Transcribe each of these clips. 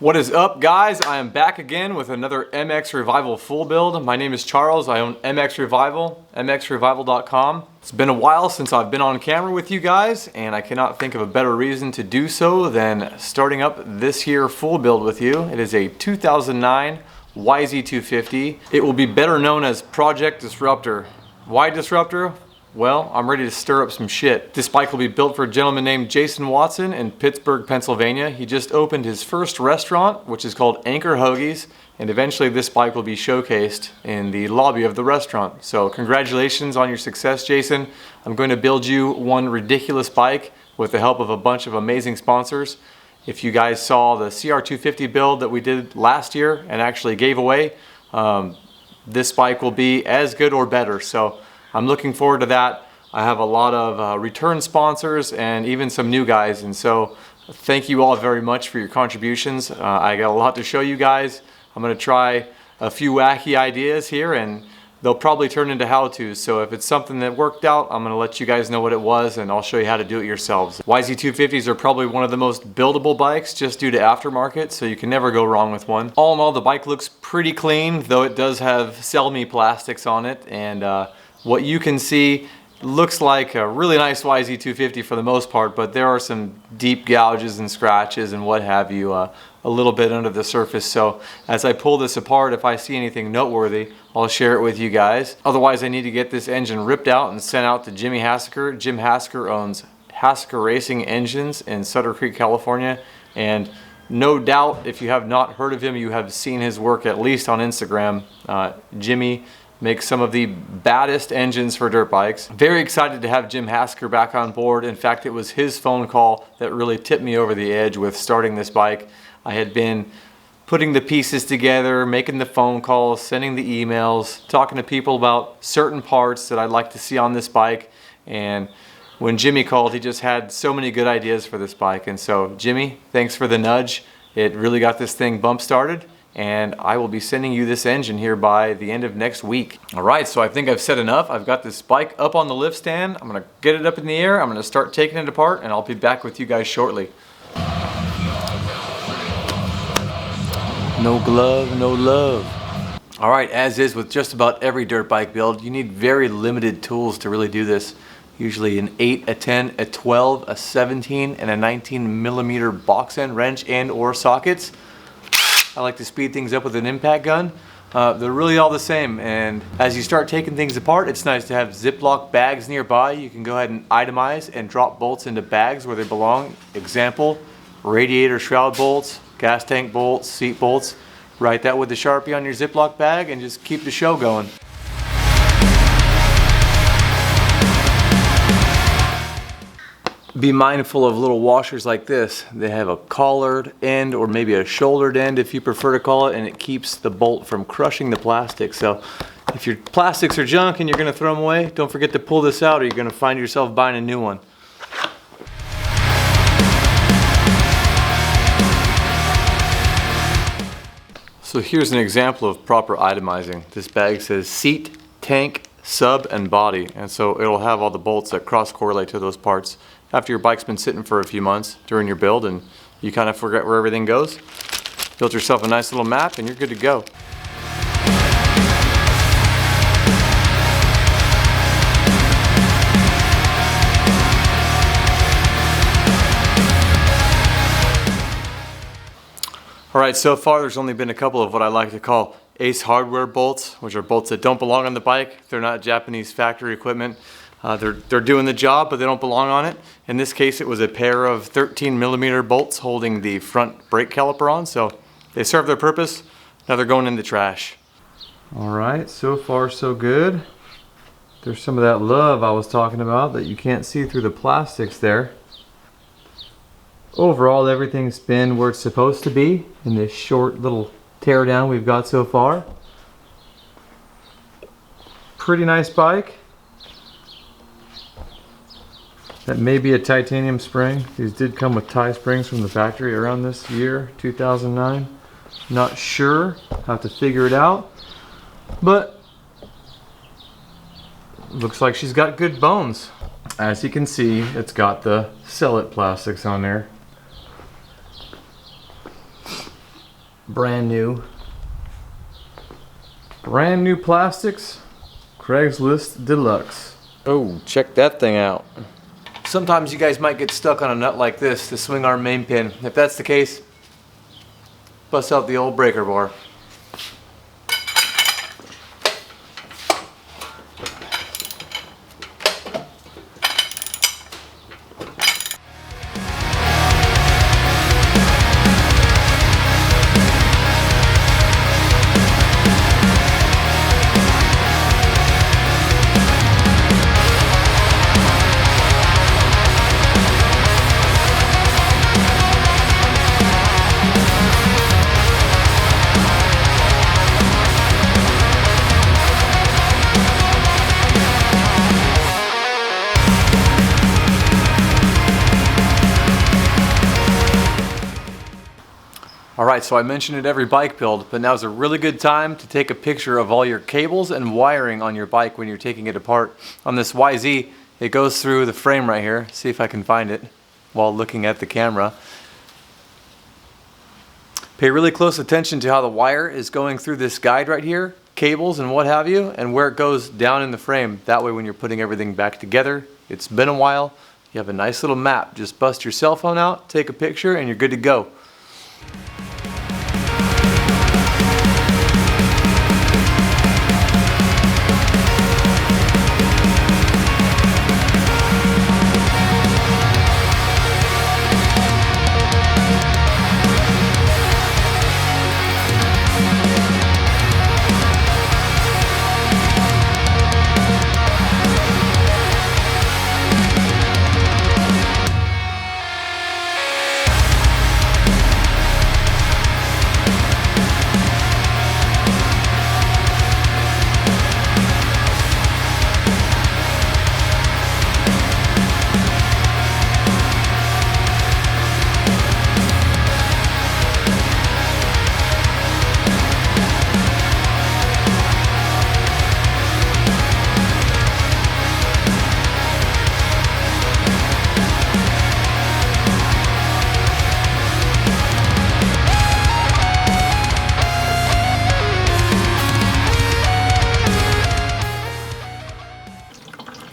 What is up, guys? I am back again with another MX Revival full build. My name is Charles. I own MX Revival, mxrevival.com. It's been a while since I've been on camera with you guys, and I cannot think of a better reason to do so than starting up this here full build with you. It is a 2009 YZ250. It will be better known as Project Disruptor. Why Disruptor? Well, I'm ready to stir up some shit. This bike will be built for a gentleman named Jason Watson in Pittsburgh, Pennsylvania. He just opened his first restaurant, which is called Anchor Hoagies, and eventually this bike will be showcased in the lobby of the restaurant. So congratulations on your success, Jason. I'm going to build you one ridiculous bike with the help of a bunch of amazing sponsors. If you guys saw the CR250 build that we did last year and actually gave away, this bike will be as good or better. So I'm looking forward to that. I have a lot of return sponsors and even some new guys, and so thank you all very much for your contributions. I got a lot to show you guys. I'm going to try a few wacky ideas here, and they'll probably turn into how-tos. So if it's something that worked out, I'm going to let you guys know what it was, and I'll show you how to do it yourselves. YZ250s are probably one of the most buildable bikes just due to aftermarket, so you can never go wrong with one. All in all, the bike looks pretty clean, though it does have Sell Me plastics on it, and what you can see looks like a really nice YZ250 for the most part, but there are some deep gouges and scratches and what have you a little bit under the surface. So as I pull this apart, if I see anything noteworthy, I'll share it with you guys. Otherwise, I need to get this engine ripped out and sent out to Jimmy Hasker. Jim Hasker owns Hasker Racing Engines in Sutter Creek, California, and no doubt if you have not heard of him, you have seen his work at least on Instagram. Jimmy makes some of the baddest engines for dirt bikes. Very excited to have Jim Hasker back on board. In fact, it was his phone call that really tipped me over the edge with starting this bike. I had been putting the pieces together, making the phone calls, sending the emails, talking to people about certain parts that I'd like to see on this bike. And when Jimmy called, he just had so many good ideas for this bike. And so, Jimmy, thanks for the nudge. It really got this thing bump started, and I will be sending you this engine here by the end of next week. All right, so I think I've said enough. I've got this bike up on the lift stand. I'm gonna get it up in the air. I'm gonna start taking it apart, and I'll be back with you guys shortly. No glove, no love. All right, as is with just about every dirt bike build, you need very limited tools to really do this. Usually an 8, a 10, a 12, a 17, and a 19 millimeter box end wrench and or sockets. I like to speed things up with an impact gun. They're really all the same, and as you start taking things apart, it's nice to have Ziploc bags nearby. You can go ahead and itemize and drop bolts into bags where they belong. Example, radiator shroud bolts, gas tank bolts, seat bolts. Write that with the Sharpie on your Ziploc bag and just keep the show going. Be mindful of little washers like this. They have a collared end or maybe a shouldered end if you prefer to call it, and it keeps the bolt from crushing the plastic. So if your plastics are junk and you're gonna throw them away, don't forget to pull this out or you're gonna find yourself buying a new one. So here's an example of proper itemizing. This bag says seat, tank, sub, and body, and so it'll have all the bolts that cross-correlate to those parts. After your bike's been sitting for a few months during your build and you kind of forget where everything goes, build yourself a nice little map and you're good to go. All right, so far there's only been a couple of what I like to call Ace Hardware bolts, which are bolts that don't belong on the bike. They're not Japanese factory equipment. They're doing the job, but they don't belong on it. In this case, it was a pair of 13 millimeter bolts holding the front brake caliper on, so they serve their purpose. Now they're going in the trash. All right, so far so good. There's some of that love I was talking about that you can't see through the plastics there. Overall, everything's been where it's supposed to be in this short little teardown we've got so far. Pretty nice bike. That may be a titanium spring. These did come with tie springs from the factory around this year, 2009. Not sure, have to figure it out. But looks like she's got good bones. As you can see, it's got the Sell It plastics on there. Brand new. Brand new plastics. Craigslist Deluxe. Oh, check that thing out. Sometimes you guys might get stuck on a nut like this, the swing arm main pin. If that's the case, bust out the old breaker bar. Alright, so I mentioned it every bike build, but now's a really good time to take a picture of all your cables and wiring on your bike when you're taking it apart. On this YZ, it goes through the frame right here. See if I can find it while looking at the camera. Pay really close attention to how the wire is going through this guide right here, cables and what have you, and where it goes down in the frame. That way when you're putting everything back together, it's been a while, you have a nice little map. Just bust your cell phone out, take a picture, and you're good to go.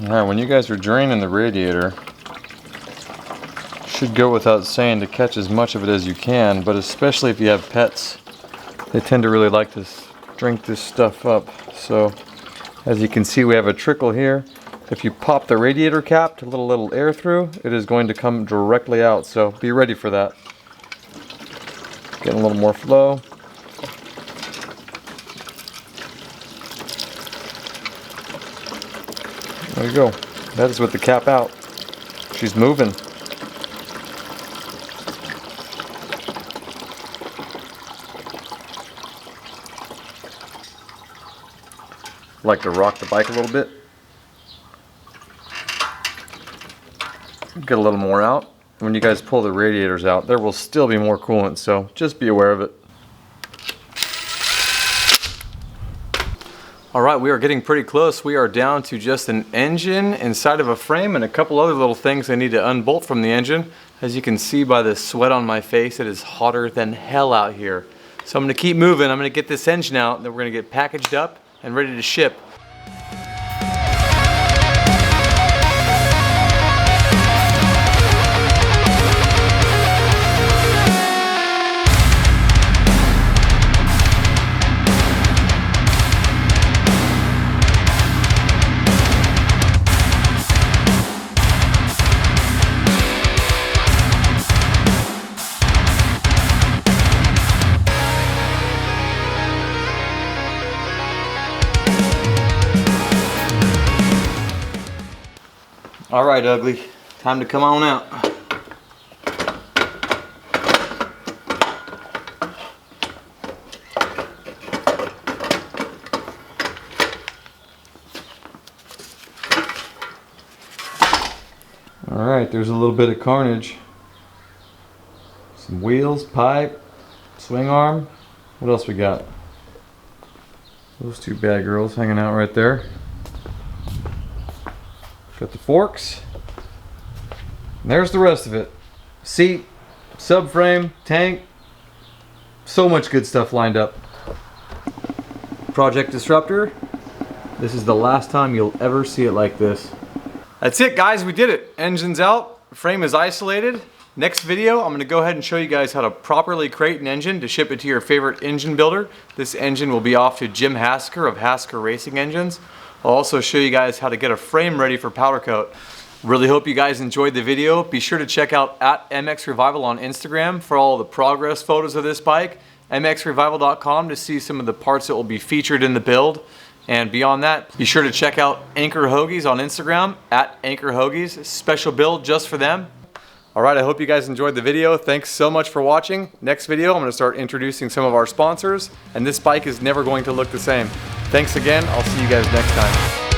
Alright, when you guys are draining the radiator, should go without saying to catch as much of it as you can, but especially if you have pets, they tend to really like to drink this stuff up. So, as you can see, we have a trickle here. If you pop the radiator cap to let a little air through, it is going to come directly out, so be ready for that. Getting a little more flow. There you go. That is with the cap out. She's moving. Like to rock the bike a little bit. Get a little more out. When you guys pull the radiators out, there will still be more coolant, so just be aware of it. Alright, we are getting pretty close. We are down to just an engine inside of a frame and a couple other little things I need to unbolt from the engine. As you can see by the sweat on my face, it is hotter than hell out here. So I'm going to keep moving. I'm going to get this engine out, then we're going to get packaged up and ready to ship. All right, Ugly, time to come on out. All right, there's a little bit of carnage. Some wheels, pipe, swing arm. What else we got? Those two bad girls hanging out right there. Got the forks. And there's the rest of it. Seat, subframe, tank, So much good stuff lined up. Project Disruptor. This is the last time you'll ever see it like this. That's it, guys, we did it. Engine's out, frame is isolated. Next video, I'm gonna go ahead and show you guys how to properly crate an engine to ship it to your favorite engine builder. This engine will be off to Jim Hasker of Hasker Racing Engines. I'll also show you guys how to get a frame ready for powder coat. Really hope you guys enjoyed the video. Be sure to check out @MXRevival on Instagram for all the progress photos of this bike, mxrevival.com to see some of the parts that will be featured in the build. And beyond that, be sure to check out Anchor Hoagies on Instagram, @Anchor Hoagies, special build just for them. All right, I hope you guys enjoyed the video. Thanks so much for watching. Next video, I'm gonna start introducing some of our sponsors, and this bike is never going to look the same. Thanks again, I'll see you guys next time.